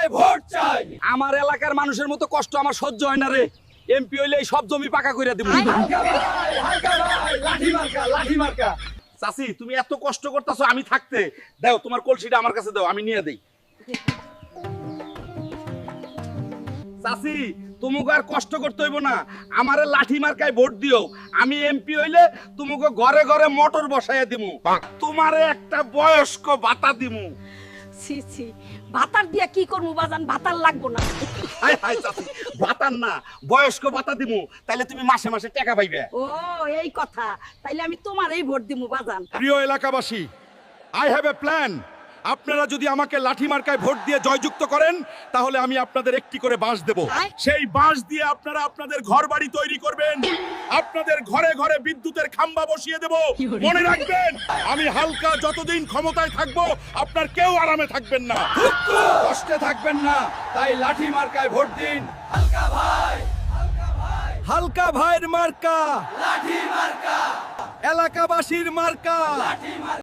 মার্কায় ভোট চাই। আমার এলাকার মানুষের মতো কষ্ট আমার সহ্য হয় না রে। এমপি হইলে এই সব জমি পাকা কইরা দিব। লাঠি মার্কা। চাচি তুমি এত কষ্ট করতেছো, আমি থাকতে দাও, তোমার কলসিটা আমার কাছে দাও, আমি নিয়ে দেই। চাচি তোমাকে আর কষ্ট করতে হইব না, আমারে লাঠি মার্কায় ভোট দিও। আমি এমপি হইলে তোমাকে ঘরে ঘরে মোটর বসাইয়া দিমু, তোমারে একটা বয়স্ক ভাতা দিমু। ছি ছি, ভাতার দিয়া কি করবো বাজান? ভাতার লাগবো না। হাই হাই চাচি, ভাতার না বয়স্ক ভাতা দিমু, তাইলে তুমি মাসে মাসে টাকা পাইবে। ও এই কথা, তাইলে আমি তোমারই ভোট দিমু বাজান। প্রিয় এলাকাবাসী, আই হ্যাভ এ প্ল্যান। আপনারা যদি আমাকে লাঠি মার্কায় ভোট দিয়ে জয়যুক্ত করেন, তাহলে আমি আপনাদের একটি করে বাঁশ দেব। সেই বাঁশ দিয়ে আপনারা আপনাদের ঘর বাড়ি তৈরি করবেন, আপনাদের ঘরে ঘরে বিদ্যুতের খাম্বা বসিয়ে দেব। মনে রাখবেন, আমি হালকা যতদিন ক্ষমতায় থাকবো, আপনার কেউ আরামে থাকবেন না, কষ্টে থাকবেন না, তাই লাঠি মার্কায় ভোট দিন। হালকা ভাইয়ের মার্কা, লাঠি মার্কা, এলাকাবাসীর মার্কা।